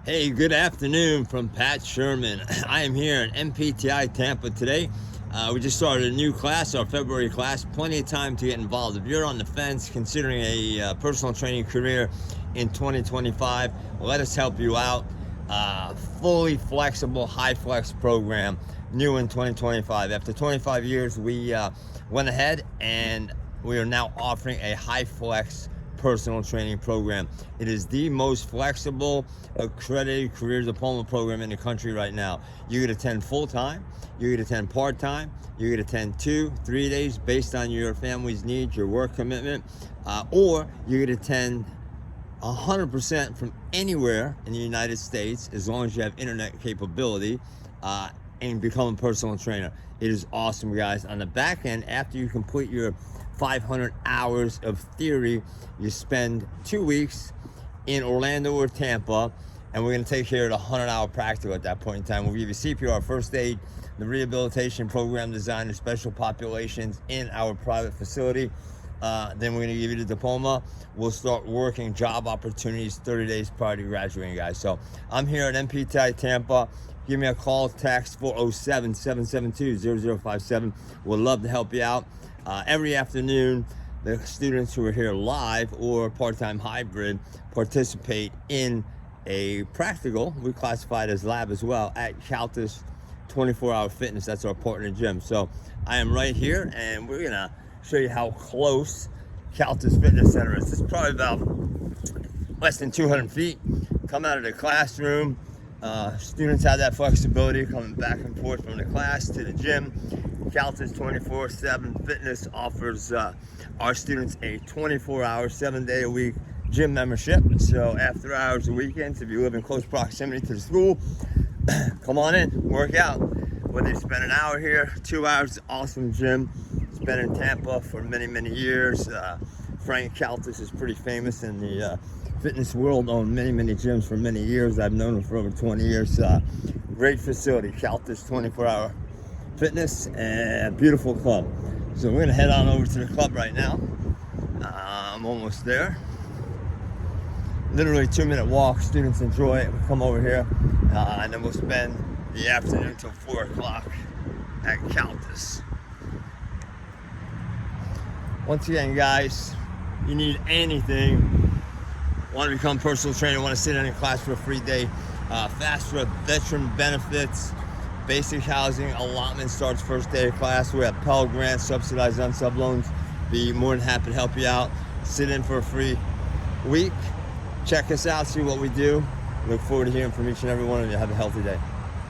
Hey, good afternoon from Pat Sherman. I am here in NPTI Tampa today. We just started a new class, our February class. Plenty of time to get involved. If you're on the fence considering a personal training career in 2025, let us help you out. Fully flexible HYFLEX program, new in 2025. After 25 years, we went ahead and we are now offering a HYFLEX personal training program. It is the most flexible accredited career diploma program in the country right now. You could attend full-time, you could attend part-time, you could attend 2-3 days based on your family's needs, your work commitment, or you could attend 100% from anywhere in the United States as long as you have internet capability, and become a personal trainer. It is awesome, guys. On the back end, after you complete your 500 hours of theory, you spend 2 weeks in Orlando or Tampa, and we're going to take care of the 100-hour practical at that point in time. We'll give you CPR, first aid, the rehabilitation program designed for special populations in our private facility. Then we're going to give you the diploma. We'll start working job opportunities 30 days prior to graduating, guys. So I'm here at NPTI Tampa. Give me a call, text 407-772-0057. We'd love to help you out. Every afternoon, the students who are here live or part-time hybrid participate in a practical, we classify it as lab as well, at Caltus 24-Hour Fitness. That's our partner gym. So I am right here, and we're going to show you how close Caltus Fitness Center is. It's probably about less than 200 feet. Come out of the classroom. Students have that flexibility coming back and forth from the class to the gym. Caltus 24/7 Fitness offers our students a 24-hour, 7-day-a-week gym membership. So after hours and weekends, if you live in close proximity to the school, come on in, work out. Whether you spend an hour here, 2 hours, awesome gym. It's been in Tampa for many, many years. Frank Caltus is pretty famous in the fitness world, owned many, many gyms for many years. I've known him for over 20 years. Great facility, Caltus 24-Hour Fitness, and beautiful club. So we're gonna head on over to the club right now. I'm almost there. Literally 2-minute walk. Students enjoy it. We come over here, and then we'll spend the afternoon till 4 o'clock at Caltus. Once again, guys, you need anything, want to become a personal trainer, want to sit in a class for a free day, FAFSA veteran benefits, basic housing allotment starts first day of class. We have Pell Grants, subsidized unsub loans. Be more than happy to help you out. Sit in for a free week. Check us out, see what we do. Look forward to hearing from each and every one of you. Have a healthy day.